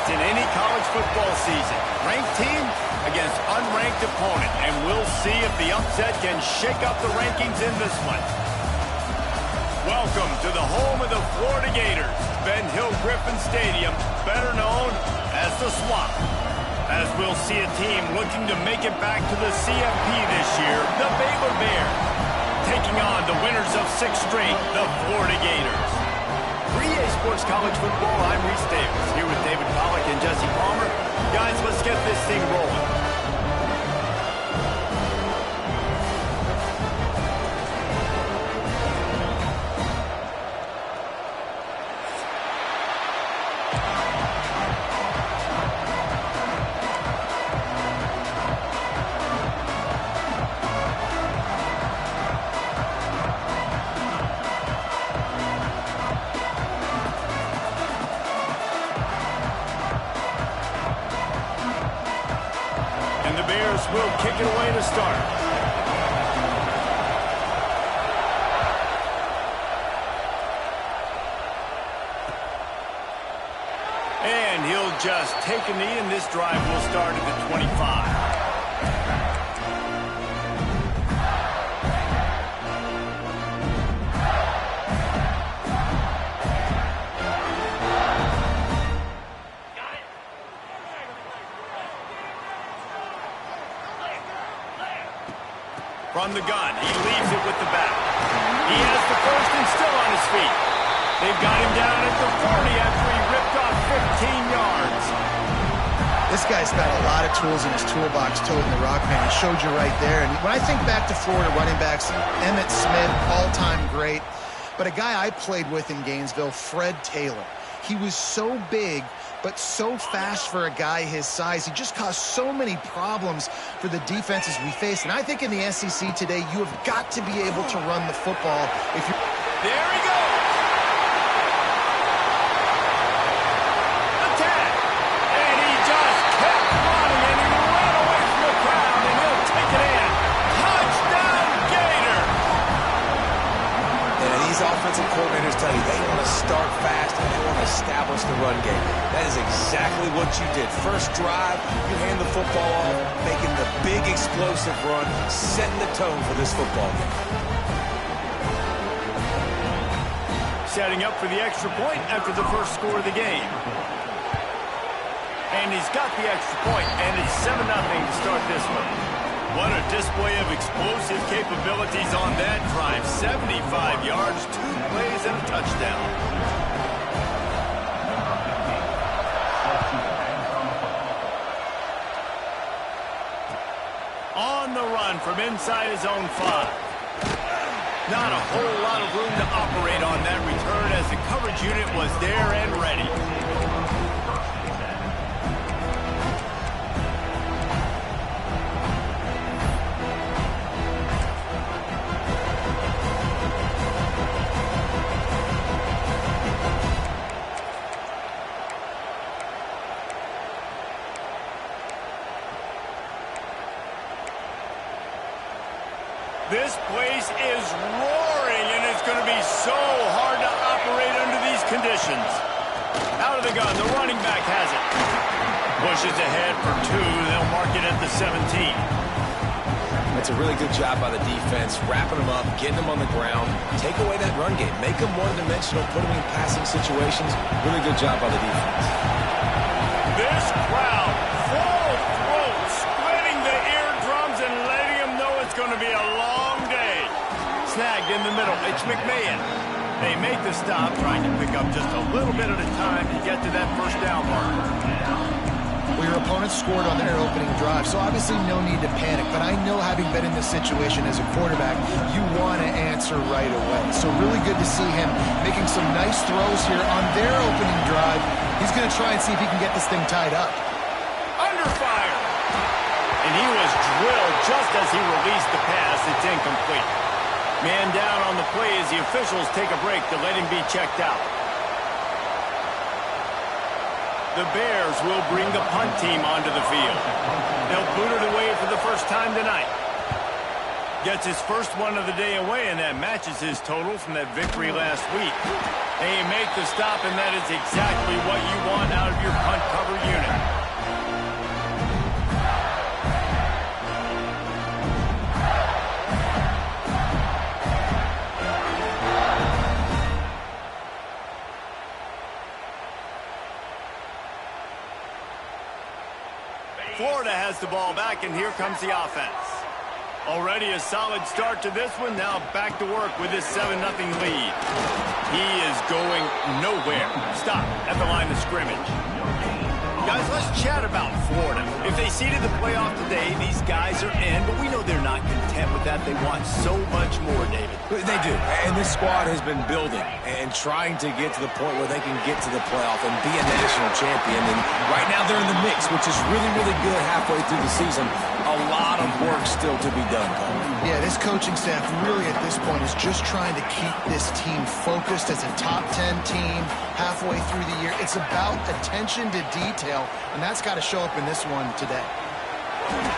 fights in any college football season. Ranked team against unranked opponent, and we'll see if the upset can shake up the rankings in this one. Welcome to the home of the Florida Gators, Ben Hill Griffin Stadium, better known as the Swamp. As we'll see a team looking to make it back to the CFP this year, the Baylor Bears, taking on the winners of 6 straight, the Florida Gators. For EA Sports College Football, I'm Reese Davis, here with David Pollack and Jesse Palmer. Guys, let's get this thing rolling. Will kick it away to start. And he'll just take a knee, and this drive will start at the 25. From the gun, he leaves it with the back. He has the first and still on his feet. They've got him down at the 40 after he ripped off 15 yards. This guy's got a lot of tools in his toolbox toting the rock, man. He showed you right there. And when I think back to Florida running backs, Emmitt Smith, all-time great. But a guy I played with in Gainesville, Fred Taylor. He was so big, but so fast for a guy his size. He just caused so many problems for the defenses we face. And I think in the SEC today, you have got to be able to run the football. If you're... There he goes! Attack! And he just kept running, and he ran away from the crowd, and he'll take it in. Touchdown, Gator! And these offensive coordinators tell you they want to start fast and they want to establish the run game. That is exactly what you did. First drive, you hand the football off, making the big explosive run, setting the tone for this football game. Setting up for the extra point after the first score of the game. And he's got the extra point, and it's 7-0 to start this one. What a display of explosive capabilities on that drive. 75 yards, 2 plays, and a touchdown. On the run from inside his own 5. Not a whole lot of room to operate on that return as the coverage unit was there and ready. This place is roaring, and it's going to be so hard to operate under these conditions. Out of the gun, the running back has it. Pushes ahead for 2. They'll mark it at the 17. That's a really good job by the defense, wrapping them up, getting them on the ground, take away that run game, make them one-dimensional, put them in passing situations. Really good job by the defense. This crowd, full throat, splitting the eardrums and letting them know it's going to be a long day. Snagged in the middle, it's McMahon. They make the stop, trying to pick up just a little bit at a time to get to that first down mark. Well, your opponent scored on their opening drive, so obviously no need to panic. But I know, having been in this situation as a quarterback, you want to answer right away. So really good to see him making some nice throws here on their opening drive. He's going to try and see if he can get this thing tied up. Under fire! And he was drilled just as he released the pass. It's incomplete. Man down on the play as the officials take a break to let him be checked out. The Bears will bring the punt team onto the field. They'll boot it away for the first time tonight. Gets his first one of the day away, and that matches his total from that victory last week. They make the stop, and that is exactly what you want out of your punt cover unit. Florida has the ball back, and here comes the offense. Already a solid start to this one. Now back to work with this 7-0 lead. He is going nowhere. Stop at the line of scrimmage. Guys, let's chat about Florida. If they seeded the playoff today, these guys are in, but we know they're not content with that. They want so much more, David. They do, and this squad has been building and trying to get to the point where they can get to the playoff and be a national champion. And right now they're in the mix, which is really, really good halfway through the season. A lot of work still to be done, Paul. Yeah, this coaching staff really at this point is just trying to keep this team focused as a top 10 team halfway through the year. It's about attention to detail, and that's got to show up in this one today.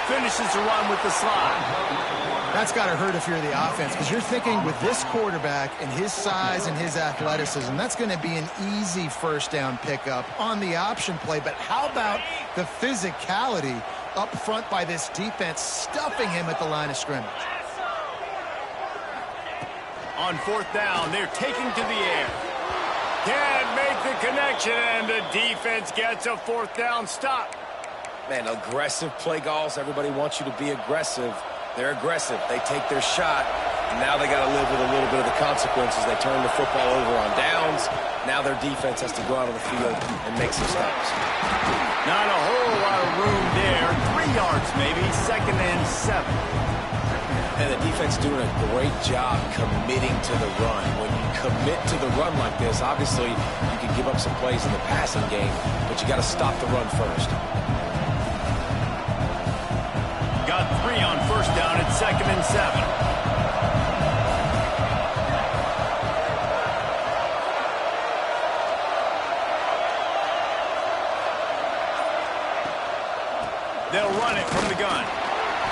Finishes the run with the slide. That's got to hurt if you're the offense, because you're thinking with this quarterback and his size and his athleticism, that's going to be an easy first down pickup on the option play. But how about the physicality up front by this defense, stuffing him at the line of scrimmage? On fourth down, they're taking to the air. Can't make the connection, and the defense gets a fourth down stop. Man, aggressive play calls. Everybody wants you to be aggressive. They're aggressive. They take their shot, and now they got to live with a little bit of the consequences. They turn the football over on downs. Now their defense has to go out on the field and make some stops. Not a whole lot of room there. 3 yards maybe, 2nd and 7. And the defense doing a great job committing to the run. When you commit to the run like this, obviously you can give up some plays in the passing game, but you got to stop the run first. Got 3 on first down at 2nd and 7. They'll run it from the gun.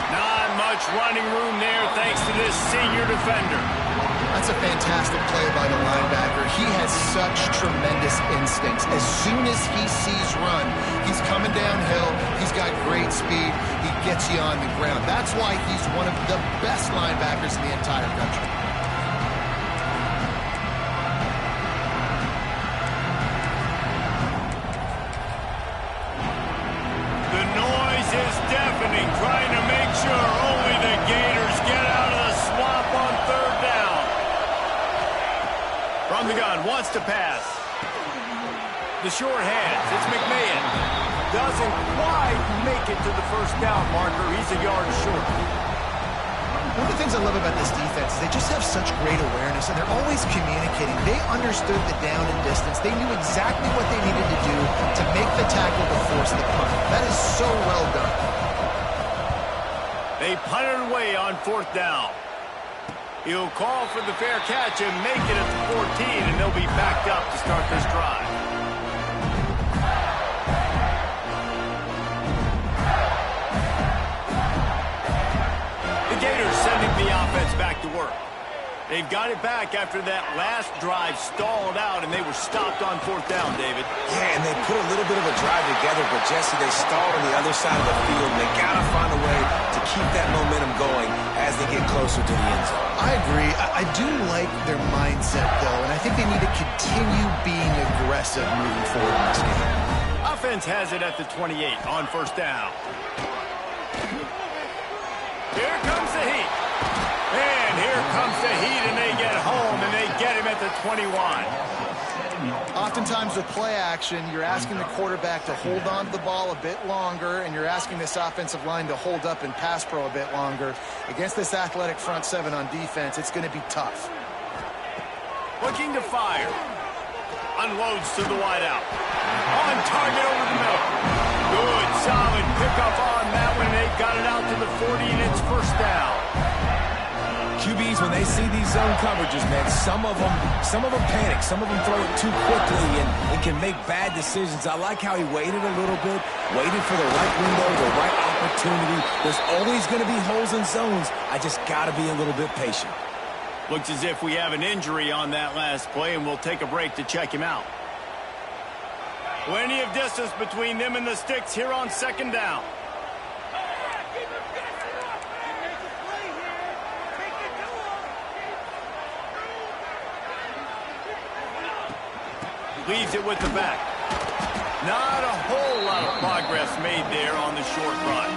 Not much running room there thanks to this senior defender. That's a fantastic play by the linebacker. He has such tremendous instincts. As soon as he sees run, he's coming downhill. He's got great speed. He gets you on the ground. That's why he's one of the best linebackers in the entire country. The noise is deafening, trying to make sure only the Gators get out of the swamp on third down. From the gun, wants to pass. The short hands, it's McMahon. Doesn't quite make it to the first down marker. He's a yard short. One of the things I love about this defense is they just have such great awareness, and they're always communicating. They understood the down and distance. They knew exactly what they needed to do to make the tackle to force the punt. That is so well done. They punt it away on fourth down. He'll call for the fair catch and make it at the 14, and they'll be backed up to start this drive. The Gators sending the offense back to work. They've got it back after that last drive stalled out, and they were stopped on fourth down, David. Yeah, and they put a little bit of a drive together, but, Jesse, they stalled on the other side of the field, and they got to find a way to keep that momentum going as they get closer to the end zone. I agree. I do like their mindset, though, and I think they need to continue being aggressive moving forward in this game. Offense has it at the 28 on first down. Here comes the heat. And here comes the heat, and they get home, and they get him at the 21. Oftentimes with play action, you're asking the quarterback to hold on to the ball a bit longer, and you're asking this offensive line to hold up in pass pro a bit longer. Against this athletic front seven on defense, it's going to be tough. Looking to fire. Unloads to the wideout. On target over the middle. Good, solid pickup on that one. They got it out to the 40, and it's first down. QBs DBs, when they see these zone coverages, man, some of them panic. Some of them throw it too quickly and can make bad decisions. I like how he waited a little bit, waited for the right window, the right opportunity. There's always going to be holes in zones. I just got to be a little bit patient. Looks as if we have an injury on that last play, and we'll take a break to check him out. Plenty of distance between them and the sticks here on second down. Leaves it with the back. Not a whole lot of progress made there on the short run.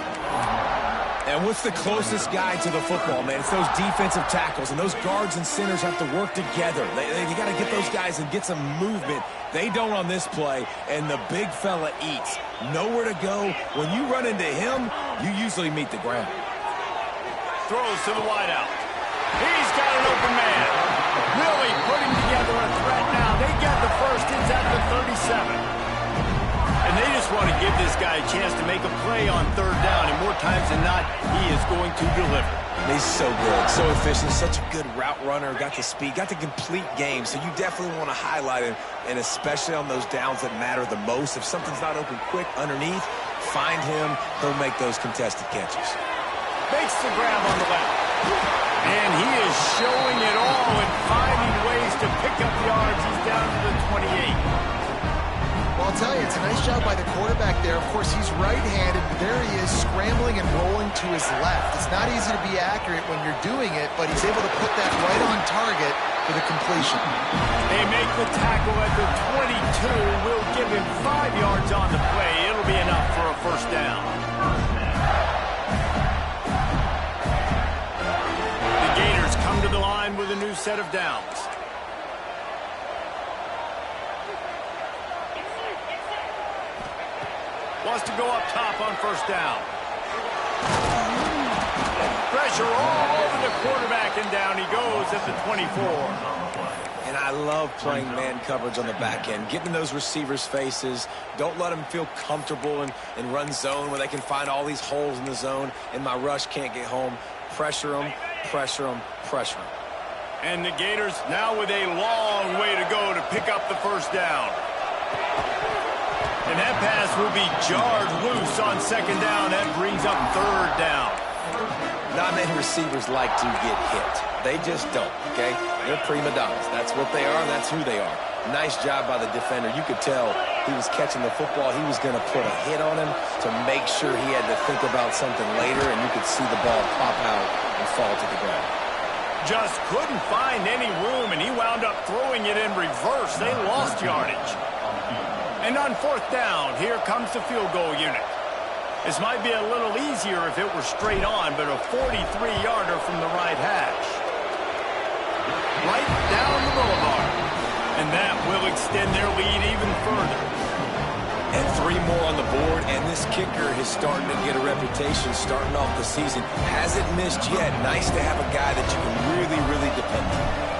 And what's the closest guy to the football, man? It's those defensive tackles, and those guards and centers have to work together. You got to get those guys and get some movement. They don't on this play, and the big fella eats. Nowhere to go. When you run into him, you usually meet the ground. Throws to the wideout. He's got an open man. Really putting together a threat now. They get the first. It's at the 37. And they just want to give this guy a chance to make a play on third down, and more times than not, he is going to deliver. He's so good, so efficient, such a good route runner, got the speed, got the complete game, so you definitely want to highlight him, and especially on those downs that matter the most. If something's not open quick underneath, find him, he'll make those contested catches. Makes the grab on the left. And he is showing it all and finding ways to pick up yards. He's down to the 28. Well, I'll tell you, it's a nice job by the quarterback there. Of course, he's right-handed. There he is, scrambling and rolling to his left. It's not easy to be accurate when you're doing it, but he's able to put that right on target for the completion. They make the tackle at the 22. We'll give him 5 yards on the play. It'll be enough for a first down. The Gators come to the line with a new set of downs. Wants to go up top on first down. Pressure all over the quarterback, and down he goes at the 24. And I love playing man coverage on the back end, getting those receivers' faces. Don't let them feel comfortable in run zone where they can find all these holes in the zone, and my rush can't get home. Pressure them, pressure them, pressure them. And the Gators now with a long way to go to pick up the first down. And that pass will be jarred loose on second down. That brings up third down. Not many receivers like to get hit. They just don't, okay? They're prima donnas. That's what they are, that's who they are. Nice job by the defender. You could tell he was catching the football. He was going to put a hit on him to make sure he had to think about something later, and you could see the ball pop out and fall to the ground. Just couldn't find any room, and he wound up throwing it in reverse. They lost yardage. And on fourth down, here comes the field goal unit. This might be a little easier if it were straight on, but a 43-yarder from the right hash. Right down the boulevard. And that will extend their lead even further. And 3 more on the board, and this kicker is starting to get a reputation starting off the season. Hasn't missed yet. Nice to have a guy that you can really, really depend on.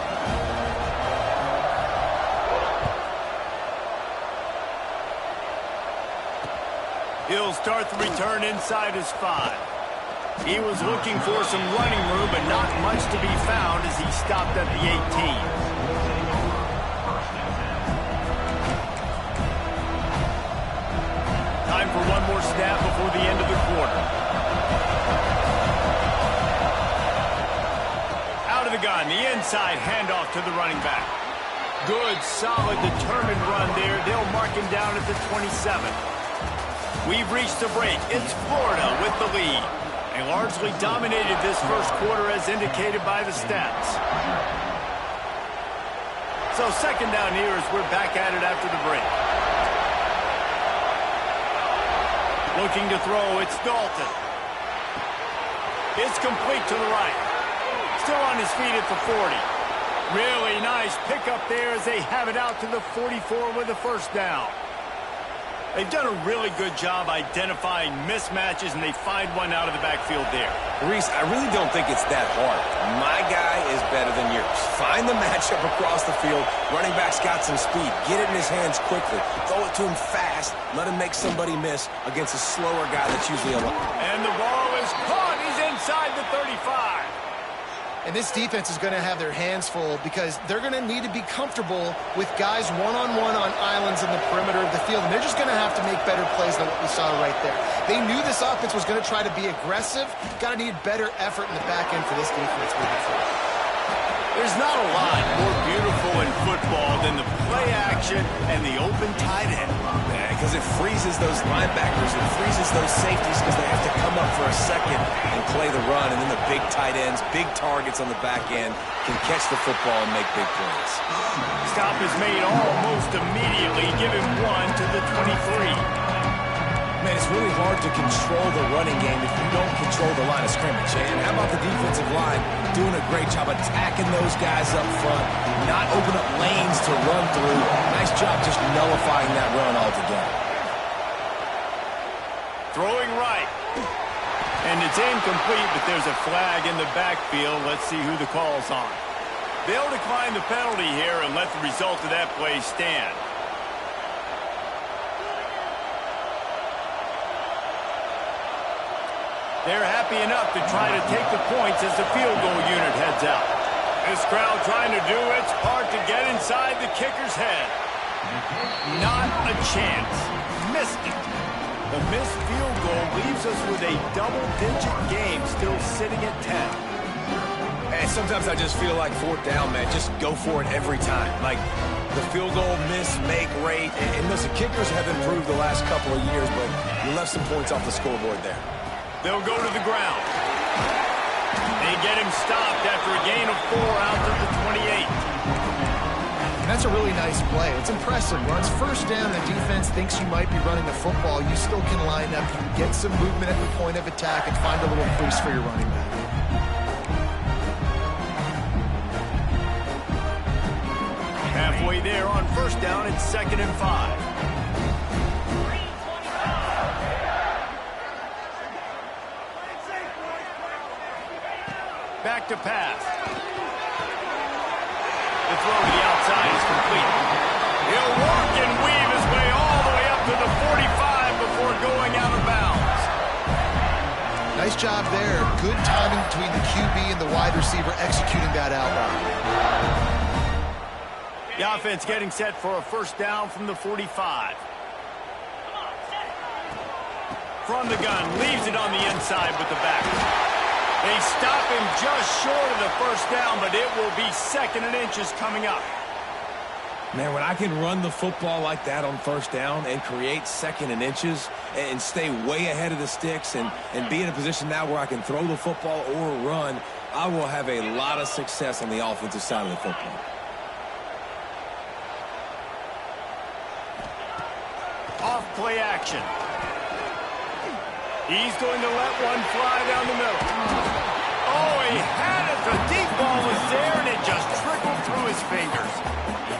He'll start the return inside his 5. He was looking for some running room, but not much to be found as he stopped at the 18. Time for one more snap before the end of the quarter. Out of the gun, the inside handoff to the running back. Good, solid, determined run there. They'll mark him down at the 27. We've reached the break. It's Florida with the lead. They largely dominated this first quarter as indicated by the stats. So second down here as we're back at it after the break. Looking to throw, it's Dalton. It's complete to the right. Still on his feet at the 40. Really nice pickup there as they have it out to the 44 with a first down. They've done a really good job identifying mismatches, and they find one out of the backfield there. Reese, I really don't think it's that hard. My guy is better than yours. Find the matchup across the field. Running back's got some speed. Get it in his hands quickly. Throw it to him fast. Let him make somebody miss against a slower guy that's usually a lot. And the ball is caught. He's inside the 35. And this defense is going to have their hands full because they're going to need to be comfortable with guys one-on-one on islands in the perimeter of the field. And they're just going to have to make better plays than what we saw right there. They knew this offense was going to try to be aggressive. Got to need better effort in the back end for this defense moving forward. There's not a lot more beautiful in football than the play action and the open tight end. Because it freezes those linebackers, it freezes those safeties because they have to come up for a second and play the run, and then the big tight ends, big targets on the back end can catch the football and make big plays. Stop is made almost immediately, giving one to the 23. Man, it's really hard to control the running game if you don't control the line of scrimmage. And how about the defensive line doing a great job attacking those guys up front, not open up lanes to run through. Nice job just nullifying that run altogether. Throwing right. And it's incomplete, but there's a flag in the backfield. Let's see who the call's on. They'll decline the penalty here and let the result of that play stand. They're happy enough to try to take the points as the field goal unit heads out. This crowd trying to do its part to get inside the kicker's head. Not a chance. Missed it. The missed field goal leaves us with a double-digit game still sitting at 10. And sometimes I just feel like fourth down, man. Just go for it every time. Like the field goal miss-make rate. And listen, kickers have improved the last couple of years, but you left some points off the scoreboard there. They'll go to the ground. They get him stopped after a gain of 4 out to the 28. And that's a really nice play. It's impressive. When it's first down, the defense thinks you might be running the football. You still can line up, you can get some movement at the point of attack, and find a little crease for your running back. Halfway there on first down, it's 2nd and 5. Back to pass. The throw to the outside is complete. He'll work and weave his way all the way up to the 45 before going out of bounds. Nice job there. Good timing between the QB and the wide receiver executing that out route. The offense getting set for a first down from the 45. From the gun, leaves it on the inside with the back. They stop him just short of the first down, but it will be 2nd and inches coming up. Man, when I can run the football like that on first down and create 2nd and inches and stay way ahead of the sticks and be in a position now where I can throw the football or run, I will have a lot of success on the offensive side of the football. Off play action. He's going to let one fly down the middle. Oh, he had it. The deep ball was there, and it just trickled through his fingers.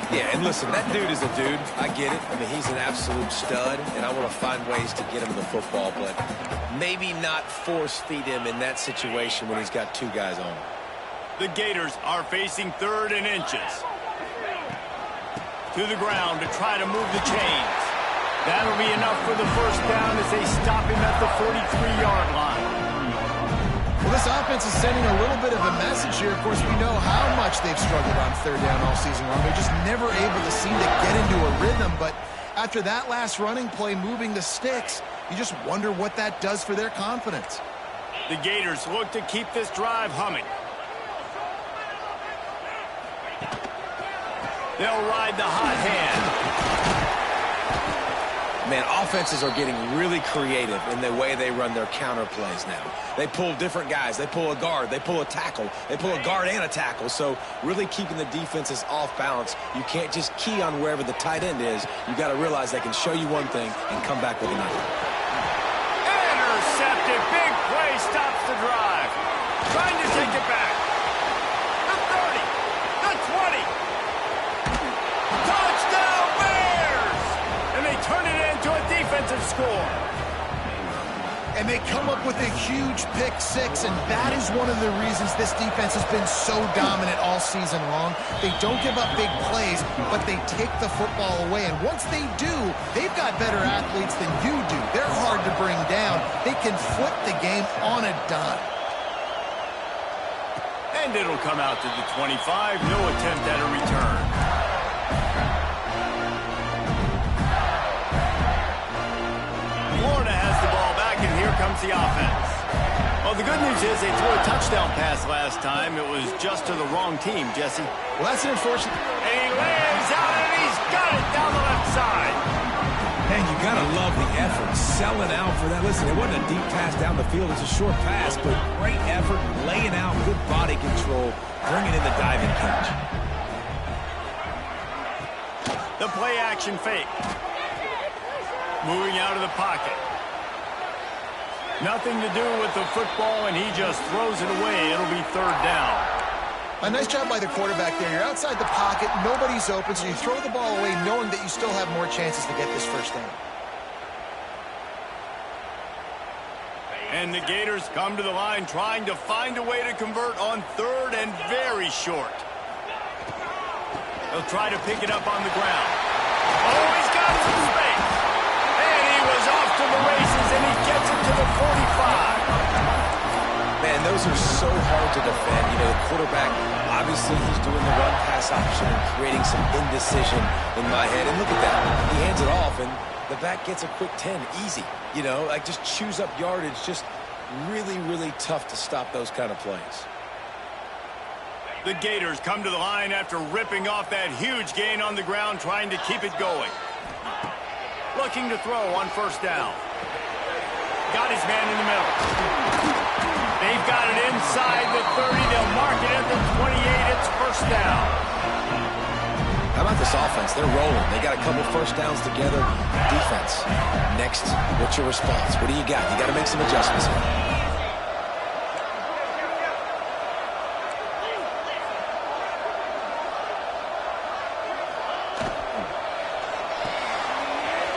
Yeah, and listen, that dude is a dude. I get it. I mean, he's an absolute stud, and I want to find ways to get him the football, but maybe not force feed him in that situation when he's got 2 guys on him. The Gators are facing 3rd and inches. To the ground to try to move the chains. That'll be enough for the first down as they stop him at the 43-yard line. Well, this offense is sending a little bit of a message here. Of course, we know how much they've struggled on 3rd down all season long. They're just never able to seem to get into a rhythm. But after that last running play, moving the sticks, you just wonder what that does for their confidence. The Gators look to keep this drive humming. They'll ride the hot hand. Man, offenses are getting really creative in the way they run their counter plays now. They pull different guys. They pull a guard. They pull a tackle. They pull a guard and a tackle. So really keeping the defenses off balance. You can't just key on wherever the tight end is. You got to realize they can show you one thing and come back with another. Intercepted. Big play stops the drive. Trying to take it back. The 30. The 20. Touchdown Bears! And they turn it into a defensive score. And they come up with a huge pick 6, and that is one of the reasons this defense has been so dominant all season long. They don't give up big plays, but they take the football away. And once they do, they've got better athletes than you do. They're hard to bring down. They can flip the game on a dime. And it'll come out to the 25. No attempt at a return. Florida has the ball back, and here comes the offense. Well, the good news is they threw a touchdown pass last time. It was just to the wrong team, Jesse. Well, that's an unfortunate... And he lands out, and he's got it down the left side. Man, you got to love the effort, selling out for that. Listen, it wasn't a deep pass down the field. It's a short pass, but great effort, laying out, good body control, bringing in the diving catch. The play-action fake. Moving out of the pocket. Nothing to do with the football, and he just throws it away. It'll be third down. A nice job by the quarterback there. You're outside the pocket, nobody's open, so you throw the ball away knowing that you still have more chances to get this first down. And the Gators come to the line trying to find a way to convert on third and very short. They'll try to pick it up on the ground. Oh, he's got some space. And he was off to the races, and he gets it to the 45. Man, those are so hard to defend. You know, the quarterback, obviously he's doing the run-pass option and creating some indecision in my head. And look at that. He hands it off, and the back gets a quick 10. Easy. You know, like just chews up yardage. Just really, really tough to stop those kind of plays. The Gators come to the line after ripping off that huge gain on the ground, trying to keep it going. Looking to throw on first down. Got his man in the middle. They've got it inside the 30. They'll mark it at the 28. It's first down. How about this offense? They're rolling. They got a couple first downs together. Defense. Next, what's your response? What do you got? You got to make some adjustments here.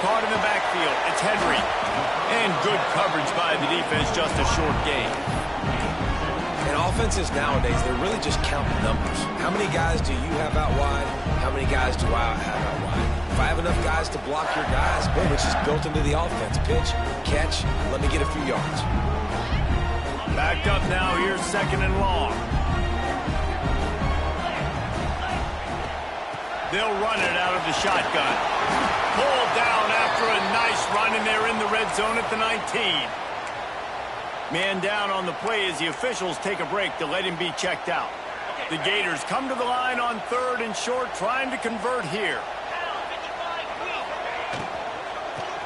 Caught in the backfield. It's Henry. And good coverage by the defense, just a short gain. And offenses nowadays, they're really just counting numbers. How many guys do you have out wide? How many guys do I have out wide? If I have enough guys to block your guys, boom, it's just built into the offense. Pitch, catch, let me get a few yards. Backed up now, here's second and long. They'll run it out of the shotgun. Pulled down after a nice run, and they're in the red zone at the 19. Man down on the play as the officials take a break to let him be checked out. The Gators come to the line on third and short, trying to convert here.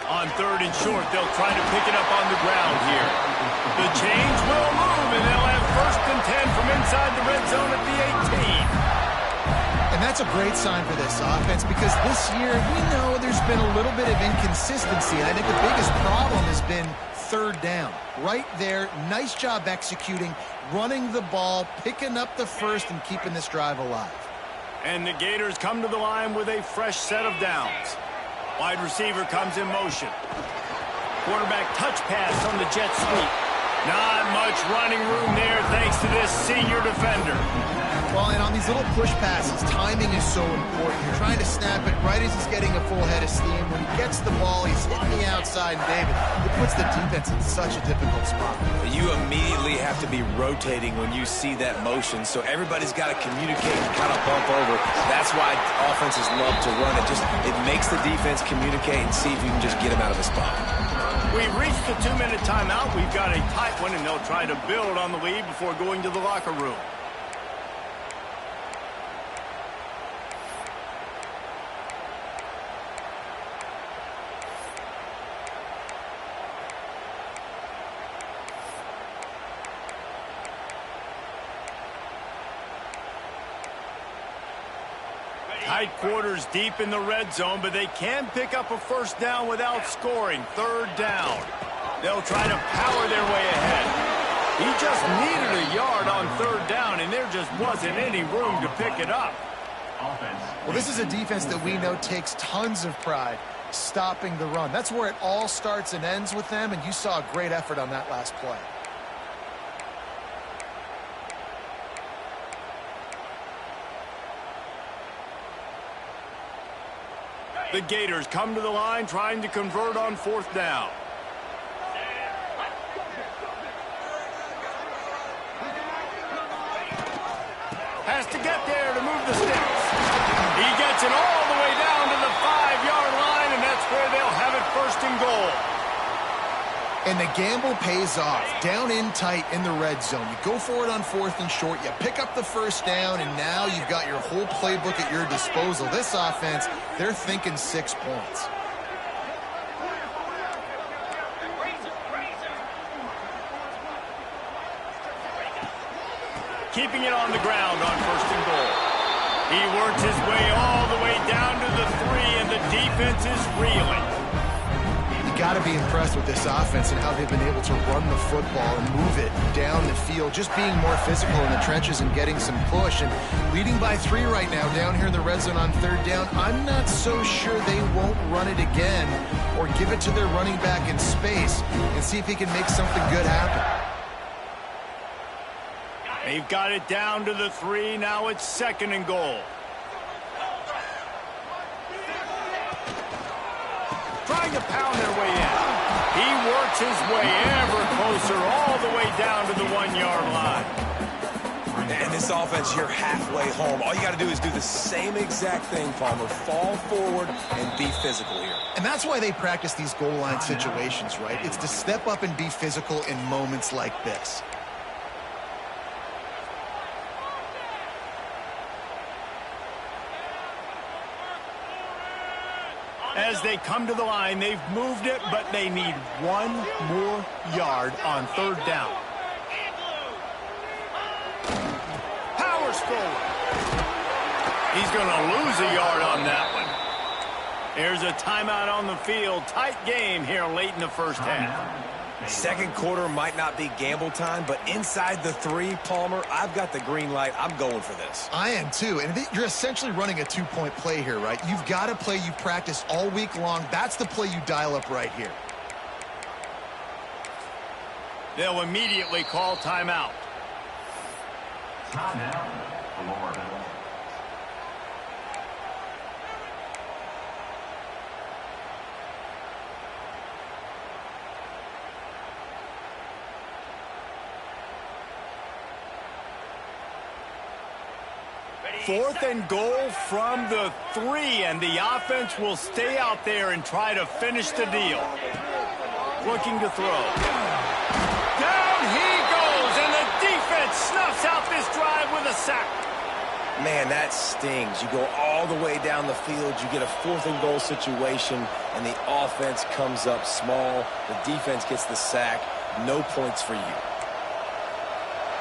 On third and short, they'll try to pick it up on the ground here. The change will move, and they'll have first and 10 from inside the red zone at the 18. And that's a great sign for this offense because this year we know there's been a little bit of inconsistency. And I think the biggest problem has been third down. Right there, nice job executing, running the ball, picking up the first, and keeping this drive alive. And the Gators come to the line with a fresh set of downs. Wide receiver comes in motion. Quarterback touch pass on the jet sweep. Not much running room there thanks to this senior defender. Well, and on these little push passes, timing is so important. You're trying to snap it right as he's getting a full head of steam. When he gets the ball, he's hitting the outside, and David, it puts the defense in such a difficult spot. You immediately have to be rotating when you see that motion, so everybody's got to communicate and kind of bump over. That's why offenses love to run it. It makes the defense communicate and see if you can just get him out of the spot. We've reached the 2-minute timeout. We've got a tight one, and they'll try to build on the lead before going to the locker room. Tight quarters deep in the red zone, but they can pick up a first down without scoring. Third down. They'll try to power their way ahead. He just needed a yard on third down, and there just wasn't any room to pick it up. Well, this is a defense that we know takes tons of pride stopping the run. That's where it all starts and ends with them, and you saw a great effort on that last play. The Gators come to the line trying to convert on fourth down. Has to get there to move the sticks. He gets it all the way down to the 5-yard line, and that's where they'll have it first and goal. And the gamble pays off. Down in tight in the red zone. You go for it on 4th and short. You pick up the first down, and now you've got your whole playbook at your disposal. This offense, they're thinking 6 points. Keeping it on the ground on first and goal. He works his way all the way down to the 3, and the defense is reeling. You got to be impressed with this offense and how they've been able to run the football and move it down the field, just being more physical in the trenches and getting some push. And leading by 3 right now down here in the red zone on 3rd down. I'm not so sure they won't run it again or give it to their running back in space and see if he can make something good happen. They've got it down to the 3. Now it's 2nd and goal. Trying to pound their way in. He works his way ever closer all the way down to the 1-yard line. And this offense, you're halfway home. All you got to do is do the same exact thing, Palmer. Fall forward and be physical here. And that's why they practice these goal line situations, right? It's to step up and be physical in moments like this. As they come to the line, they've moved it, but they need 1 more yard on 3rd down. Powers forward. He's going to lose a yard on that one. There's a timeout on the field. Tight game here late in the first half. Second quarter might not be gamble time, but inside the 3, Palmer, I've got the green light. I'm going for this. I am too. And you're essentially running a 2-point play here, right? You've got a play you practice all week long. That's the play you dial up right here. They'll immediately call timeout. Timeout, Florida. Fourth and goal from the 3, and the offense will stay out there and try to finish the deal. Looking to throw. Down he goes, and the defense snuffs out this drive with a sack. Man, that stings. You go all the way down the field, you get a 4th and goal situation, and the offense comes up small. The defense gets the sack. No points for you.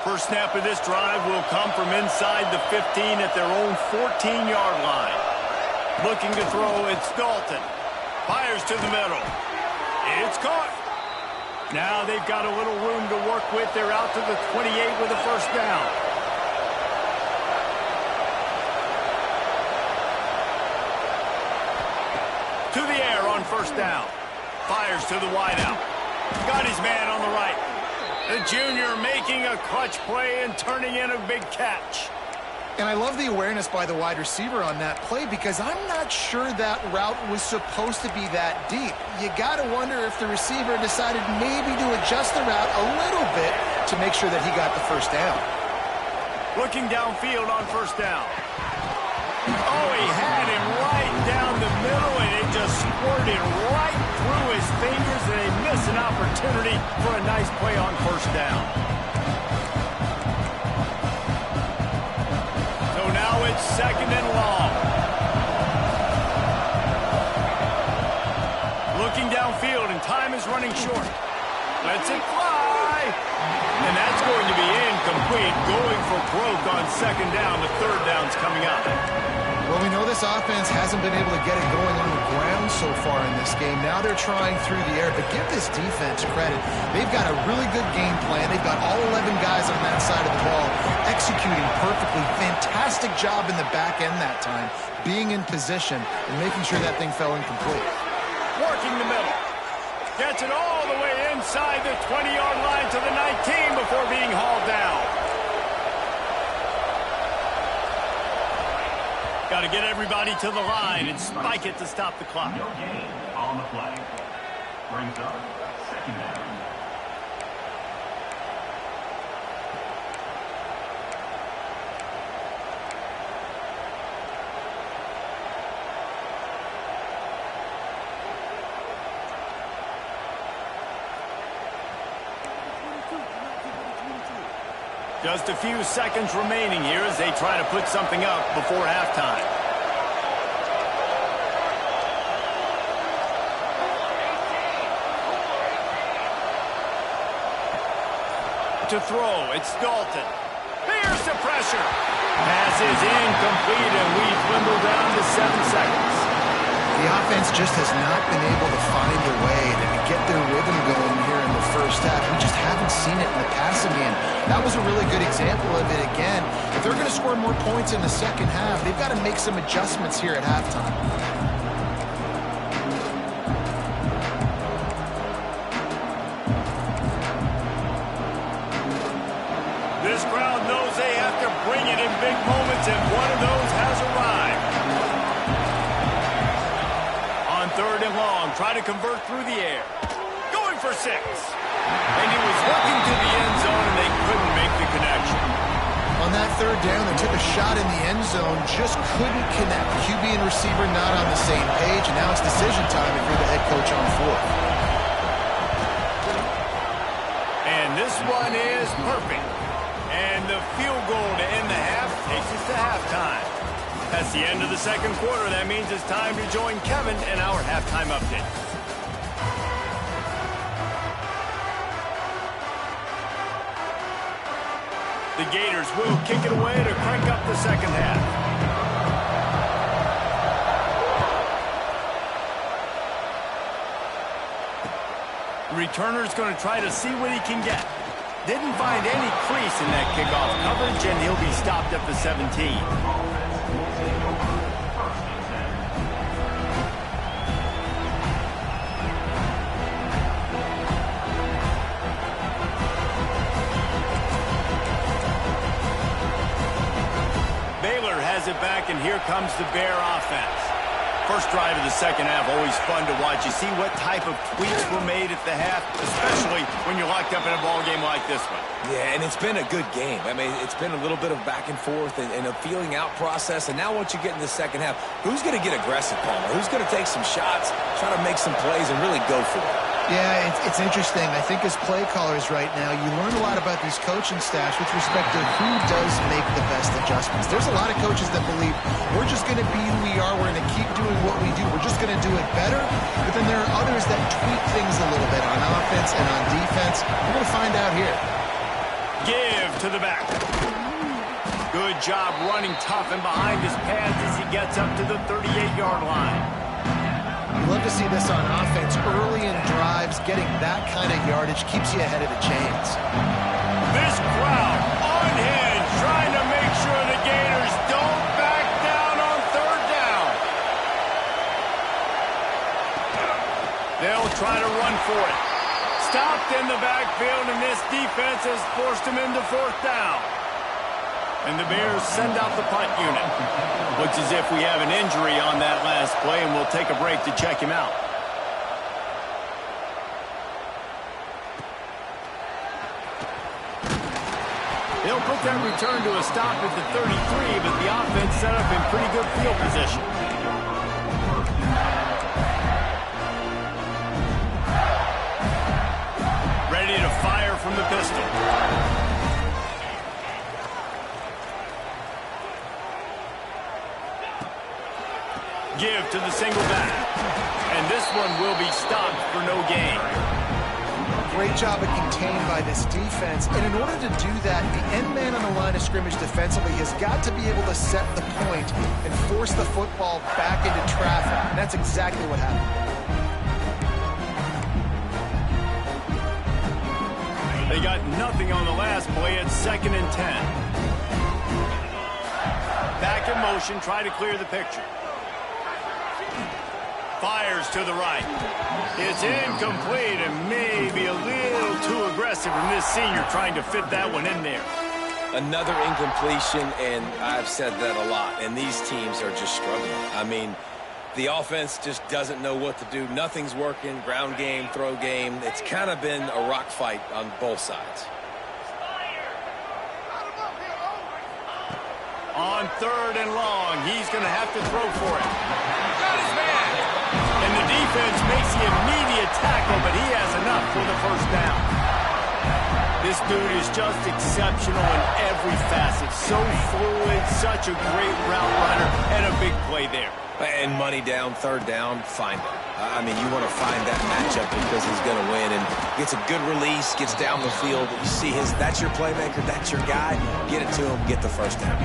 First snap of this drive will come from inside the 15 at their own 14-yard line. Looking to throw, it's Dalton. Fires to the middle. It's caught. Now they've got a little room to work with. They're out to the 28 with a first down. To the air on first down. Fires to the wideout. Got his man on the right. The junior making a clutch play and turning in a big catch. And I love the awareness by the wide receiver on that play because I'm not sure that route was supposed to be that deep. You got to wonder if the receiver decided maybe to adjust the route a little bit to make sure that he got the first down. Looking downfield on first down. Oh, he had him right down the middle, and it just squirted right through his fingers, and they miss an opportunity for a nice play on first down. So now it's 2nd and long. Looking downfield, and time is running short. Lets it fly. And that's going to be incomplete. Going for broke on 2nd down. The 3rd down's coming up. Well, we know this offense hasn't been able to get it going on the ground so far in this game. Now they're trying through the air, but give this defense credit. They've got a really good game plan. They've got all 11 guys on that side of the ball executing perfectly. Fantastic job in the back end that time, being in position and making sure that thing fell incomplete. Working the middle. Gets it all the way inside the 20-yard line to the 19 before being hauled down. Got to get everybody to the line and spike it to stop the clock. No gain on the play. Brings up 2nd down. Just a few seconds remaining here as they try to put something up before halftime. To throw, it's Dalton. Here's the pressure. Pass is incomplete, and we dwindle down to 7 seconds. The offense just has not been able to find a way to get their rhythm going here in the first half. We just haven't seen it in the passing game. That was a really good example of it again. If they're going to score more points in the second half, they've got to make some adjustments here at halftime. This crowd knows they have to bring it in big moments, and one of those has arrived. On 3rd and long, try to convert through the air. Going for 6. And he was looking to the end zone, and they couldn't make the connection. On that 3rd down, they took a shot in the end zone, just couldn't connect. QB and receiver not on the same page, and now it's decision time if you're the head coach on 4th. And this one is perfect. And the field goal to end the half takes us to halftime. That's the end of the second quarter. That means it's time to join Kevin in our halftime update. The Gators will kick it away to crank up the second half. The returner's going to try to see what he can get. Didn't find any crease in that kickoff coverage, and he'll be stopped at the 17. Baylor has it back, and here comes the Bear offense. First drive of the second half, always fun to watch. You see what type of tweaks were made at the half, especially when you're locked up in a ball game like this one. Yeah, and it's been a good game. I mean, it's been a little bit of back and forth and a feeling out process. And now once you get in the second half, who's going to get aggressive, Palmer? Who's going to take some shots, try to make some plays, and really go for it? Yeah, it's interesting. I think as play callers right now, you learn a lot about these coaching staffs with respect to who does make the best adjustments. There's a lot of coaches that believe we're just going to be who we are. We're going to keep doing what we do. We're just going to do it better. But then there are others that tweak things a little bit on offense and on defense. We're going to find out here. Give to the back. Good job running tough and behind his pads as he gets up to the 38-yard line. You love to see this on offense. Early in drives, getting that kind of yardage keeps you ahead of the chains. This crowd unhinged, trying to make sure the Gators don't back down on 3rd down. They'll try to run for it. Stopped in the backfield, and this defense has forced him into 4th down. And the Bears send out the punt unit. Looks as if we have an injury on that last play, and we'll take a break to check him out. They'll put that return to a stop at the 33, but the offense set up in pretty good field position. Ready to fire from the pistol. Give to the single back. And this one will be stopped for no gain. Great job of contained by this defense. And in order to do that, the end man on the line of scrimmage defensively has got to be able to set the point and force the football back into traffic. And that's exactly what happened. They got nothing on the last play. It's 2nd and 10. Back in motion, try to clear the picture. Fires to the right. It's incomplete and maybe a little too aggressive from this senior trying to fit that one in there. Another incompletion, and I've said that a lot, and these teams are just struggling. I mean, the offense just doesn't know what to do. Nothing's working. Ground game, throw game. It's kind of been a rock fight on both sides. On 3rd and long, he's going to have to throw for it. Got his man. And the defense makes the immediate tackle, but he has enough for the 1st down. This dude is just exceptional in every facet. So fluid, such a great route runner, and a big play there. And money down, third down, find him. I mean, you want to find that matchup because he's going to win. And gets a good release, gets down the field. You see that's your playmaker, that's your guy. Get it to him, get the first down.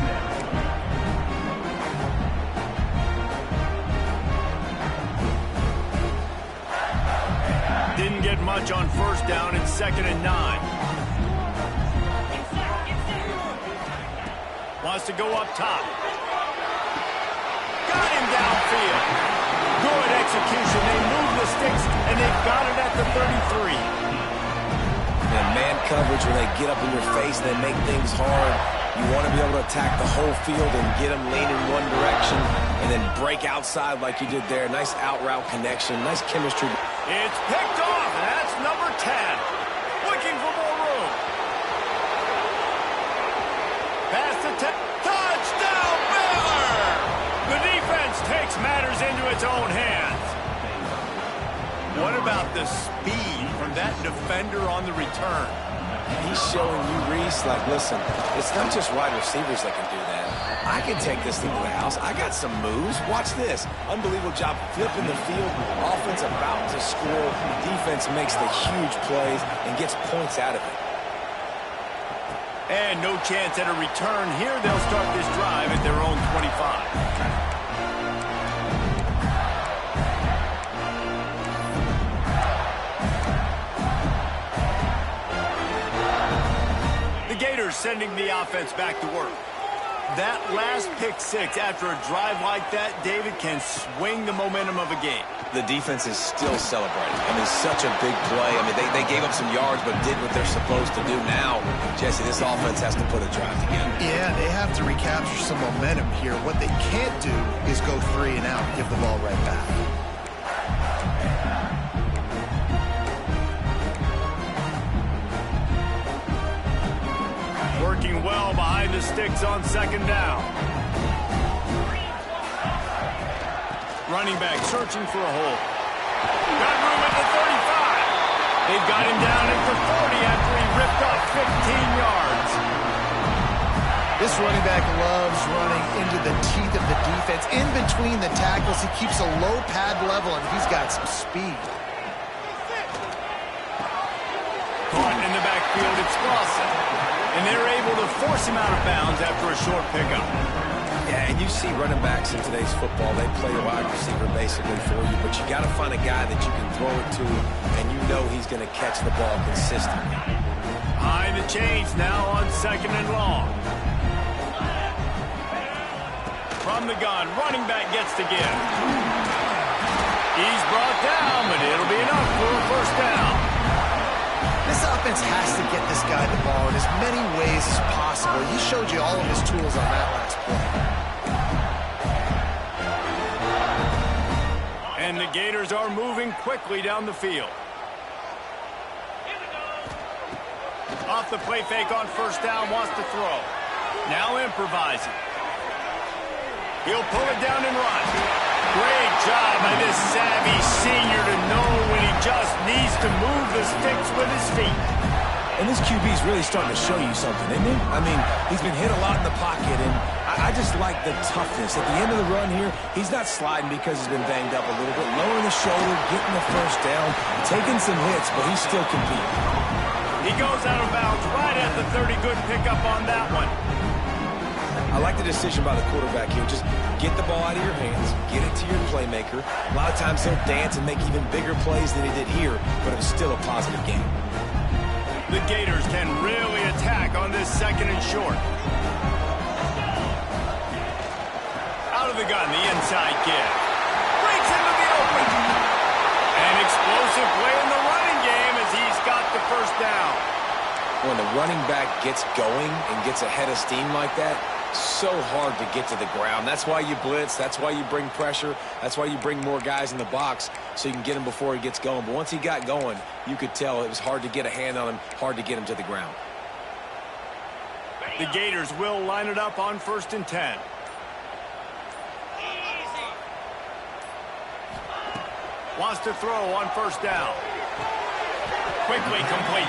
Didn't get much on first down. It's 2nd and 9. Wants to go up top. Got him downfield. Good execution. They move the sticks, and they've got it at the 33. And man coverage, when they get up in your face and they make things hard, you want to be able to attack the whole field and get them leaning one direction and then break outside like you did there. Nice out-route connection, nice chemistry. It's picked off, and that's number 10. Looking for more room. Pass to touchdown, Baylor! The defense takes matters into its own hands. What about the speed from that defender on the return? He's showing you, Reese, like, listen, it's not just wide receivers that can do that. I can take this thing to the house. I got some moves. Watch this. Unbelievable job flipping the field. Offense about to score. Defense makes the huge plays and gets points out of it. And no chance at a return here. They'll start this drive at their own 25. Gators sending the offense back to work. That last pick six after a drive like that, David, can swing the momentum of a game. The defense is still celebrating. I mean, such a big play. I mean, they gave up some yards but did what they're supposed to do. Now, Jesse, this offense has to put a drive together. Yeah, they have to recapture some momentum here. What they can't do is go 3 and out and give the ball right back. Working well behind the sticks on 2nd down. Running back searching for a hole. Got room at the 35. They've got him down at the 40 after he ripped off 15 yards. This running back loves running into the teeth of the defense. In between the tackles, he keeps a low pad level, and he's got some speed. Caught in the backfield, it's Lawson. And they're able to force him out of bounds after a short pickup. Yeah, and you see running backs in today's football, they play a wide receiver basically for you, but you got to find a guy that you can throw it to, and you know he's going to catch the ball consistently. Behind the chains now on 2nd and long. From the gun, running back gets to give. He's brought down, but it'll be enough for a first down. This offense has to get this guy the ball in as many ways as possible. He showed you all of his tools on that last play. And the Gators are moving quickly down the field. Off the play fake on first down, wants to throw. Now improvising. He'll pull it down and run. Great job by this savvy senior to know when he just needs to move the sticks with his feet. And this QB's really starting to show you something, isn't he? I mean, he's been hit a lot in the pocket, and I just like the toughness. At the end of the run here, he's not sliding because he's been banged up a little bit. Lowering the shoulder, getting the first down, taking some hits, but he's still competing. He goes out of bounds right at the 30. Good pickup on that one. I like the decision by the quarterback here. Just get the ball out of your hands, get it to your playmaker. A lot of times he'll dance and make even bigger plays than he did here, but it was still a positive game. The Gators can really attack on this 2nd and short. Out of the gun, the inside give. Breaks into the open. An explosive play in the running game as he's got the first down. When the running back gets going and gets ahead of steam like that, so hard to get to the ground. That's why you blitz. That's why you bring pressure. That's why you bring more guys in the box so you can get him before he gets going. But once he got going, you could tell it was hard to get a hand on him, hard to get him to the ground. The Gators will line it up on 1st and 10. Wants to throw on first down. Quickly complete.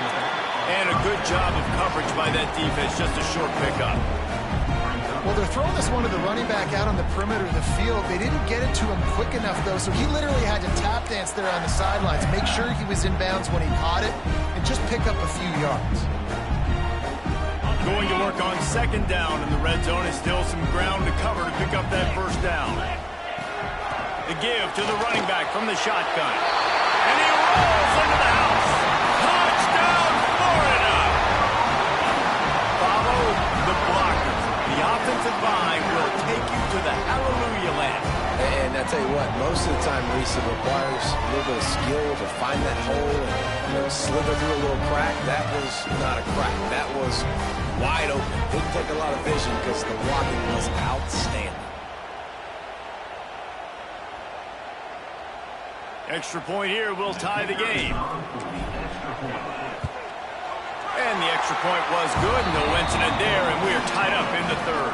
And a good job of coverage by that defense, just a short pickup. Well, they're throwing this one to the running back out on the perimeter of the field. They didn't get it to him quick enough, though, so he literally had to tap dance there on the sidelines, make sure he was in bounds when he caught it, and just pick up a few yards. Going to work on second down in the red zone. Is still some ground to cover to pick up that first down. The give to the running back from the shotgun. And he rolls into the house. Touchdown, Florida! Follow the blockers. The offensive line will take you to the hallelujah land. And I tell you what, most of the time, Reese, it requires a little bit of skill to find that hole and slither through a little crack. That was not a crack. That was wide open. Didn't take a lot of vision because the blocking was outstanding. Extra point here will tie the game. And the extra point was good. No incident there, and we are tied up in the third.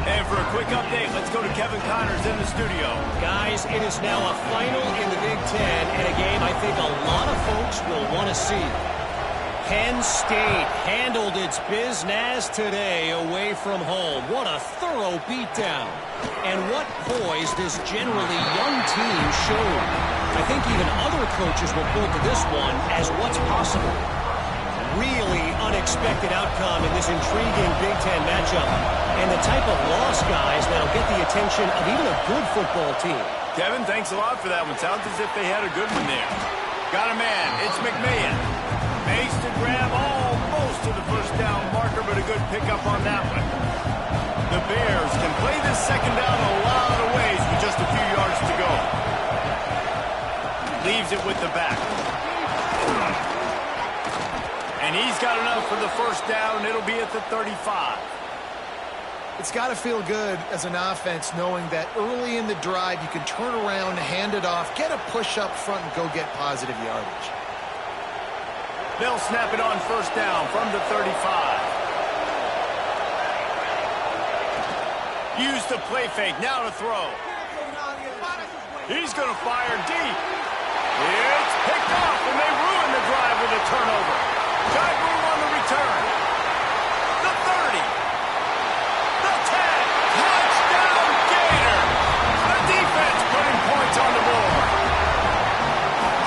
And for a quick update, let's go to Kevin Connors in the studio. Guys, it is now a final in the Big Ten, and a game I think a lot of folks will want to see. Penn State handled its business today away from home. What a thorough beatdown. And what poise this generally young team showed. I think even other coaches will point to this one as what's possible. Really unexpected outcome in this intriguing Big Ten matchup. And the type of loss, guys, that'll get the attention of even a good football team. Kevin, thanks a lot for that one. Sounds as if they had a good one there. Got a man. It's McMahon. Makes to grab almost to the first down marker, but a good pickup on that one. The Bears can play this second down a lot of ways with just a few yards to go. Leaves it with the back. And he's got enough for the first down. It'll be at the 35. It's got to feel good as an offense knowing that early in the drive you can turn around, hand it off, get a push up front, and go get positive yardage. They'll snap it on first down from the 35. Use the play fake. Now to throw. He's going to fire deep. It's picked off, and they ruin the drive with a turnover. Got room on the return. The 30. The 10. Touchdown, Gator. The defense putting points on the board.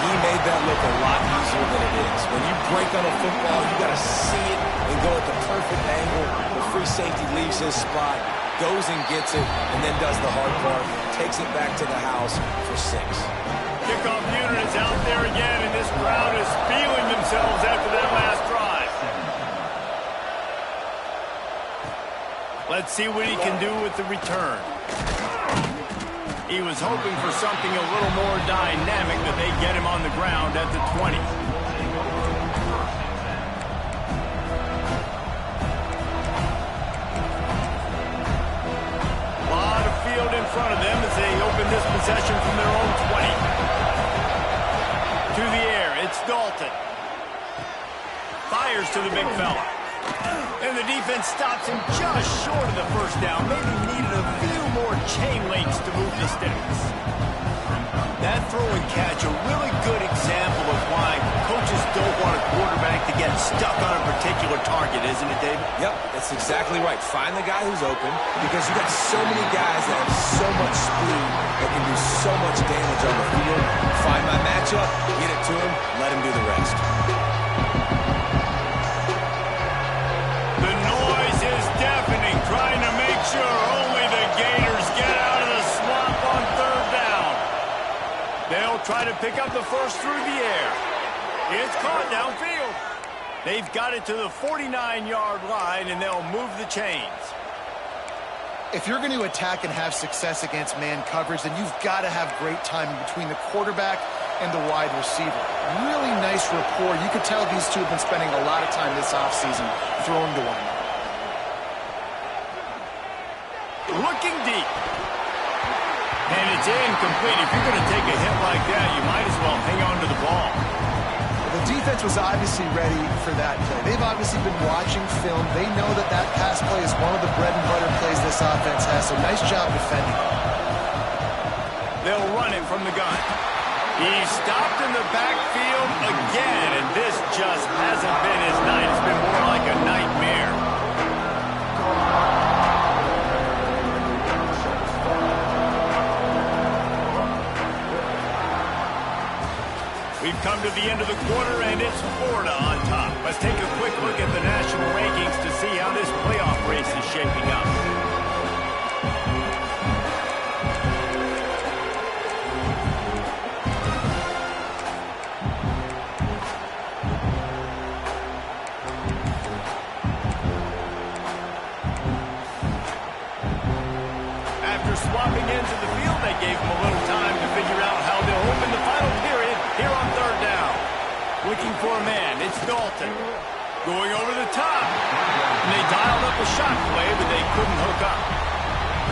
He made that look a lot easier than it is. When you break on a football, you got to see it and go at the perfect angle. The free safety leaves his spot, goes and gets it, and then does the hard part, takes it back to the house for 6. Kickoff unit is out there again, and this crowd is feeling themselves after that last drive. Let's see what he can do with the return. He was hoping for something a little more dynamic, but they get him on the ground at the 20. A lot of field in front of them as they open this possession from their own 20. To the air, it's Dalton. Fires to the big fella. And the defense stops him just short of the first down. Maybe needed a few more chain links to move the sticks. That throw and catch, a really good example of why coaches don't want a quarterback to get stuck on a particular target, isn't it, David? Yep, that's exactly right. Find the guy who's open because you got so many guys that have so much speed that can do so much damage on the field. Find my matchup, get it to him, let him do the rest. The noise is deafening, trying to make sure only the Gators get out of the swamp on third down. They'll try to pick up the first through the air. It's caught downfield. They've got it to the 49-yard line, and they'll move the chains. If you're going to attack and have success against man coverage, then you've got to have great timing between the quarterback and the wide receiver. Really nice rapport. You could tell these two have been spending a lot of time this offseason throwing to one another. Looking deep. And it's incomplete. If you're going to take a hit like that, you might as well hang on to the ball. The defense was obviously ready for that play. They've obviously been watching film. They know that that pass play is one of the bread and butter plays this offense has, so nice job defending. They'll run it from the gun. He's stopped in the backfield again, and this just hasn't been his night. It's been more like a nightmare. We've come to the end of the quarter, and it's Florida on top. Let's take a quick look at the national rankings to see how this playoff race is shaping up. After swapping into the field, they gave him a little time to figure out how they'll open the final period here on third down. Looking for a man, it's Dalton. Going over the top. And they dialed up a shot play, but they couldn't hook up.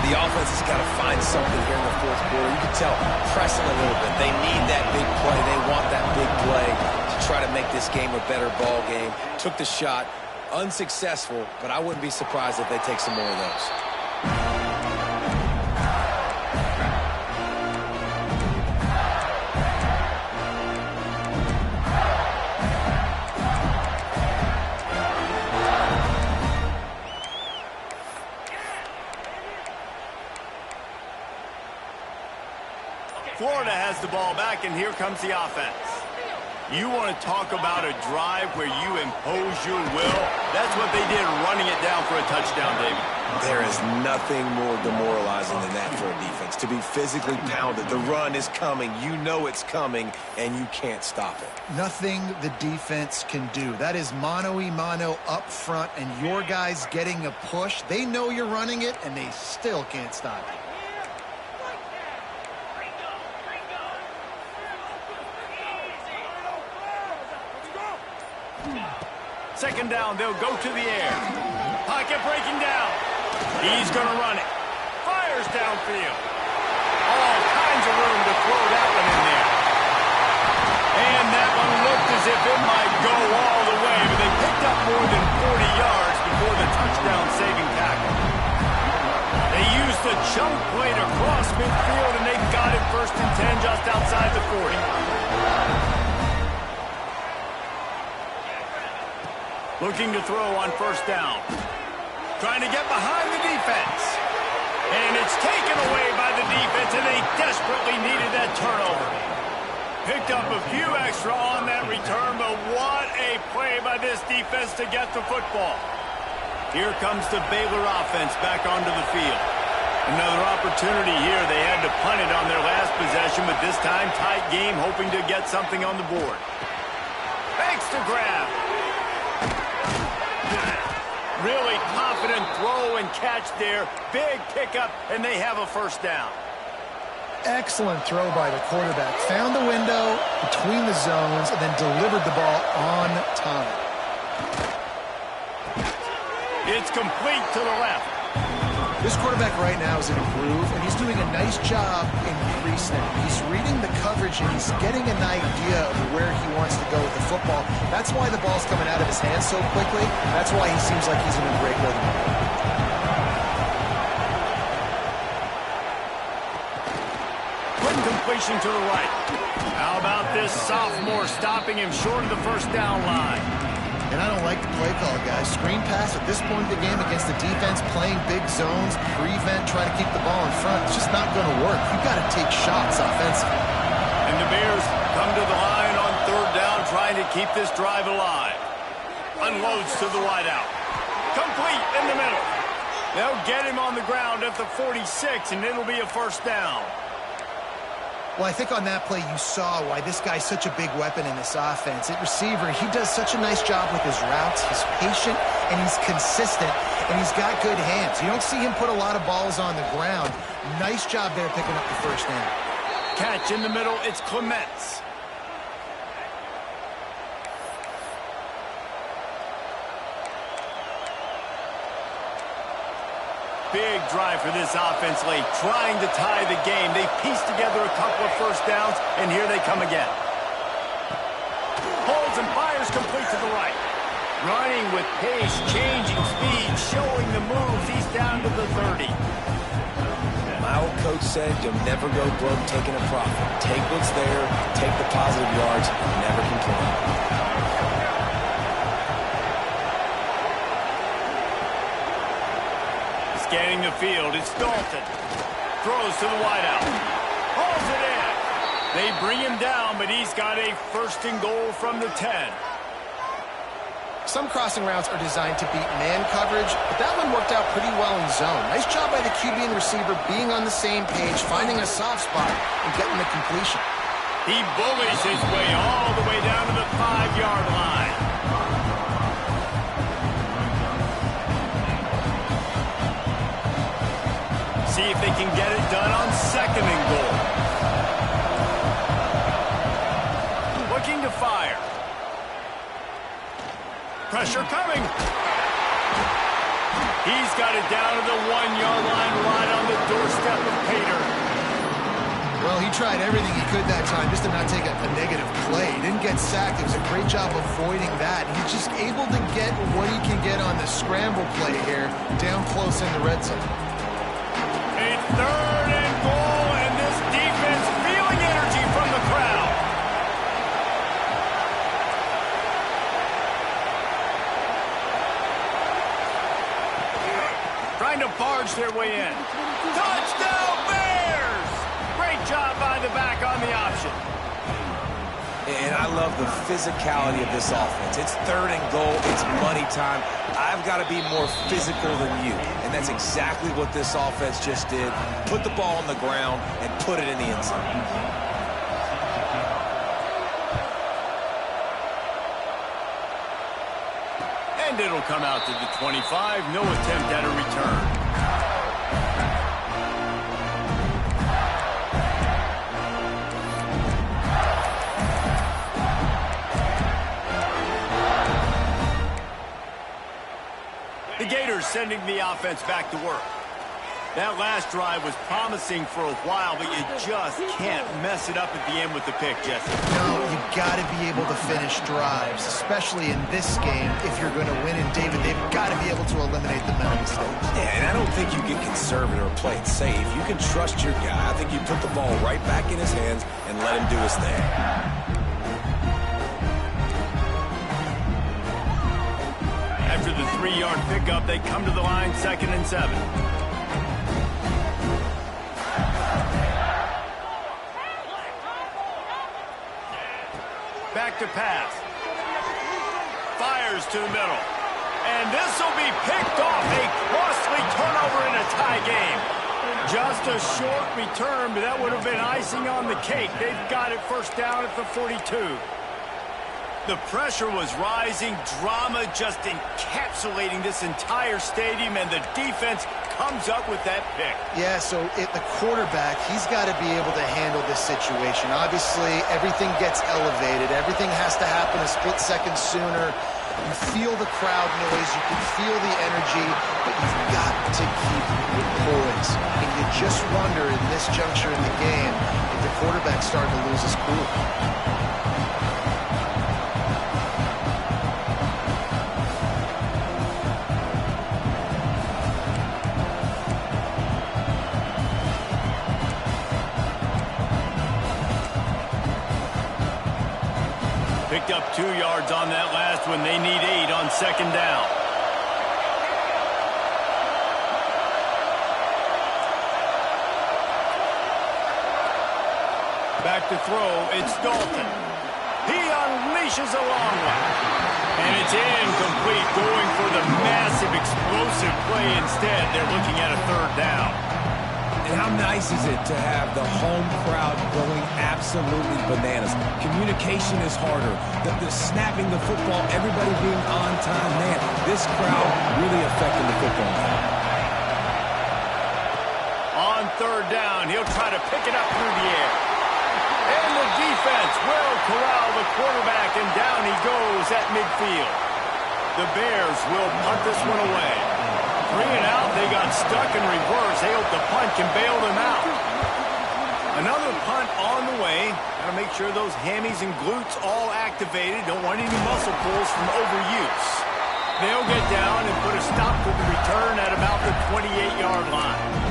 The offense has got to find something here in the fourth quarter. You can tell, pressing a little bit. They need that big play. They want that big play to try to make this game a better ball game. Took the shot, unsuccessful, but I wouldn't be surprised if they take some more of those. Florida has the ball back, and here comes the offense. You want to talk about a drive where you impose your will? That's what they did, running it down for a touchdown, David. There is nothing more demoralizing than that for a defense. To be physically pounded, the run is coming, you know it's coming, and you can't stop it. Nothing the defense can do. That is mano-a-mano up front, and your guys getting a push. They know you're running it, and they still can't stop it. Second down, they'll go to the air. Pocket breaking down. He's going to run it. Fires downfield. All kinds of room to throw that one in there. And that one looked as if it might go all the way, but they picked up more than 40 yards before the touchdown-saving tackle. They used the chunk play to cross midfield, and they got it 1st and 10 just outside the 40. Looking to throw on 1st down. Trying to get behind the defense. And it's taken away by the defense, and they desperately needed that turnover. Picked up a few extra on that return, but what a play by this defense to get the football. Here comes the Baylor offense back onto the field. Another opportunity here. They had to punt it on their last possession, but this time tight game, hoping to get something on the board. Thanks to grab. Really confident throw and catch there. Big pickup, and they have a 1st down. Excellent throw by the quarterback. Found the window between the zones and then delivered the ball on time. It's complete to the left. This quarterback right now is in a groove, and he's doing a nice job in pre-snap. He's reading the coverage, and he's getting an idea of where he wants to go with the football. That's why the ball's coming out of his hands so quickly. That's why he seems like he's in a great rhythm. Quick completion to the right. How about this sophomore stopping him short of the 1st down line? And I don't like the play call, guys. Screen pass at this point in the game against the defense, playing big zones, prevent, try to keep the ball in front. It's just not going to work. You've got to take shots offensively. And the Bears come to the line on 3rd down, trying to keep this drive alive. Unloads to the wideout. Complete in the middle. They'll get him on the ground at the 46, and it'll be a 1st down. Well, I think on that play you saw why this guy's such a big weapon in this offense. At receiver, he does such a nice job with his routes. He's patient, and he's consistent, and he's got good hands. You don't see him put a lot of balls on the ground. Nice job there picking up the 1st down. Catch in the middle, it's Clements. Big drive for this offense late, trying to tie the game. They pieced together a couple of 1st downs, and here they come again. Holds and fires complete to the right. Running with pace, changing speed, showing the moves. He's down to the 30. My old coach said you'll never go broke taking a profit. Take what's there, take the positive yards, and never complain. Scanning the field, it's Dalton. Throws to the wideout. Hauls it in. They bring him down, but he's got a first and goal from the 10. Some crossing routes are designed to beat man coverage, but that one worked out pretty well in zone. Nice job by the QB and receiver being on the same page, finding a soft spot, and getting the completion. He bullies his way all the way down to the 5-yard line. See if they can get it done on second and goal. Looking to fire. Pressure coming. He's got it down to the 1-yard line right on the doorstep of Pater. Well, he tried everything he could that time just to not take a negative play. He didn't get sacked. It was a great job avoiding that. He's just able to get what he can get on the scramble play here down close in the red zone. A third and goal, and this defense feeling energy from the crowd. Trying to barge their way in. Touchdown, Bears! Great job by the back on the option. And I love the physicality of this offense. It's third and goal. It's money time. I've got to be more physical than you. And that's exactly what this offense just did. Put the ball on the ground and put it in the end zone. And it'll come out to the 25. No attempt at a return. The Gators sending the offense back to work. That last drive was promising for a while, but you just can't mess it up at the end with the pick, Jesse. No, you got to be able to finish drives, especially in this game. If you're going to win, and David, they've got to be able to eliminate the mental mistakes. Yeah, and I don't think you get conservative or play it safe. You can trust your guy. I think you put the ball right back in his hands and let him do his thing. After the 3-yard pickup, they come to the line, 2nd and 7. Back to pass. Fires to the middle. And this will be picked off. A costly turnover in a tie game. Just a short return, but that would have been icing on the cake. They've got it first down at the 42. The pressure was rising, drama just encapsulating this entire stadium, and the defense comes up with that pick. Yeah, so the quarterback, he's got to be able to handle this situation. Obviously, everything gets elevated. Everything has to happen a split second sooner. You feel the crowd noise. You can feel the energy, but you've got to keep your poise. And you just wonder in this juncture in the game if the quarterback's starting to lose his cool. Picked up 2 yards on that last one. They need 8 on 2nd down. Back to throw. It's Dalton. He unleashes a long one. And it's incomplete, going for the massive explosive play instead. They're looking at a 3rd down. And how nice is it to have the home crowd going absolutely bananas? Communication is harder. The snapping the football, everybody being on time. Man, this crowd really affecting the football game. On 3rd down, he'll try to pick it up through the air. And the defense will corral the quarterback, and down he goes at midfield. The Bears will punt this one away. 3 and out, they got stuck in reverse. They hope the punt can bail them out. Another punt on the way. Got to make sure those hammies and glutes all activated. Don't want any muscle pulls from overuse. They'll get down and put a stop to the return at about the 28-yard line.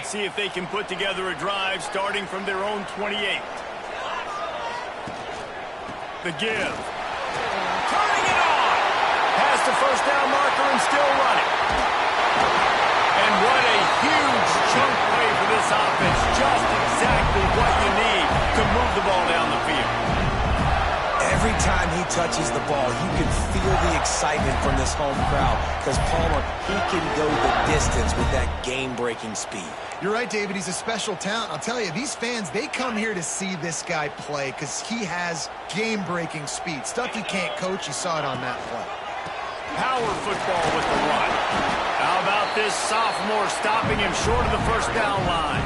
Let's see if they can put together a drive starting from their own 28. The give. Turning it on. Past the first down marker and still running. And what a huge chunk play for this offense. Just exactly what you need to move the ball down the field. Every time he touches the ball, you can feel the excitement from this home crowd because Palmer, he can go the distance with that game-breaking speed. You're right, David. He's a special talent. I'll tell you, these fans, they come here to see this guy play because he has game-breaking speed. Stuff you can't coach. You saw it on that play. Power football with the run. How about this sophomore stopping him short of the first down line?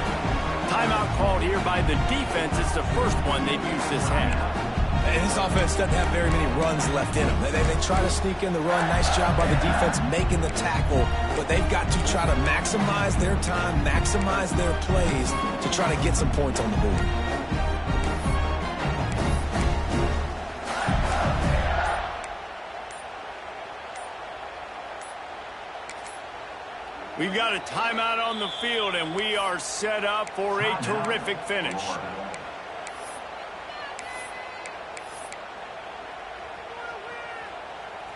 Timeout called here by the defense. It's the first one they've used this half. And this offense doesn't have very many runs left in them. They try to sneak in the run. Nice job by the defense making the tackle. But they've got to try to maximize their time, maximize their plays to try to get some points on the board. We've got a timeout on the field, and we are set up for a terrific finish.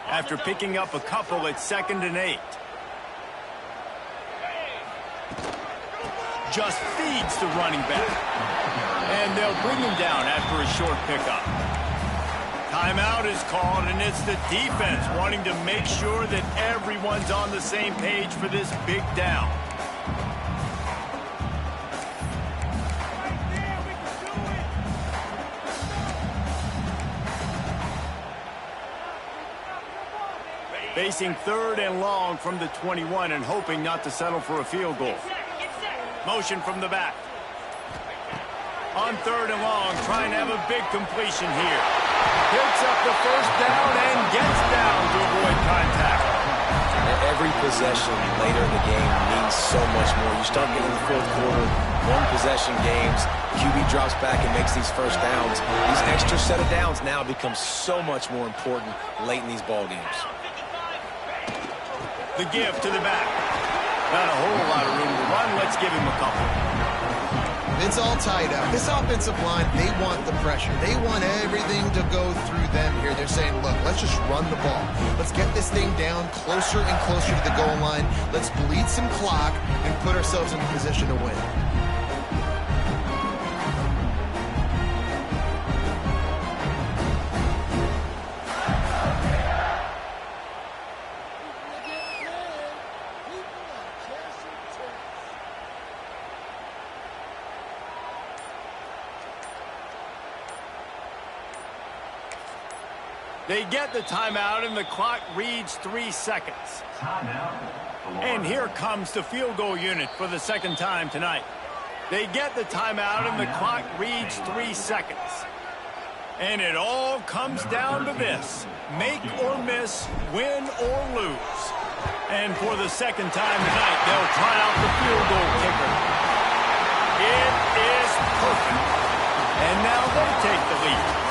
After picking up a couple at 2nd and 8. Just feeds the running back. And they'll bring him down after a short pickup. Timeout is called, and it's the defense wanting to make sure that everyone's on the same page for this big down. Facing 3rd and long from the 21 and hoping not to settle for a field goal. Motion from the back. On 3rd and long, trying to have a big completion here. Picks up the first down and gets down to avoid contact. Every possession later in the game means so much more. You start getting the 4th quarter, one-possession games, QB drops back and makes these first downs. These extra set of downs now become so much more important late in these ball games. The give to the back. Not a whole lot of room to run. Let's give him a couple. It's all tied up. This offensive line, they want the pressure. They want everything to go through them here. They're saying, look, let's just run the ball. Let's get this thing down closer and closer to the goal line. Let's bleed some clock and put ourselves in a position to win. They get the timeout, and the clock reads 3 seconds. And here comes the field goal unit for the 2nd time tonight. They get the timeout, and the clock reads 3 seconds. And it all comes down to this. Make or miss, win or lose. And for the 2nd time tonight, they'll try out the field goal kicker. It is perfect. And now they take the lead.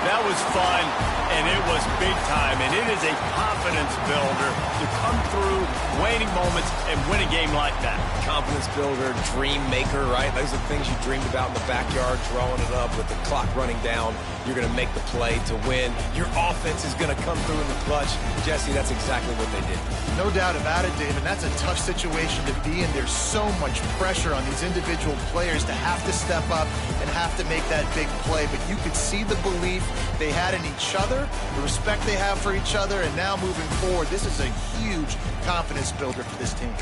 That was fun, and it was big time, and it is a confidence builder to come through waning moments and win a game like that. Confidence builder, dream maker, right? Those are the things you dreamed about in the backyard, drawing it up with the clock running down. You're going to make the play to win. Your offense is going to come through in the clutch. Jesse, that's exactly what they did. No doubt about it, David. That's a tough situation to be in. There's so much pressure on these individual players to have to step up and have to make that big play. But you could see the belief they had in each other, the respect they have for each other, and now moving forward, this is a huge confidence builder for this team.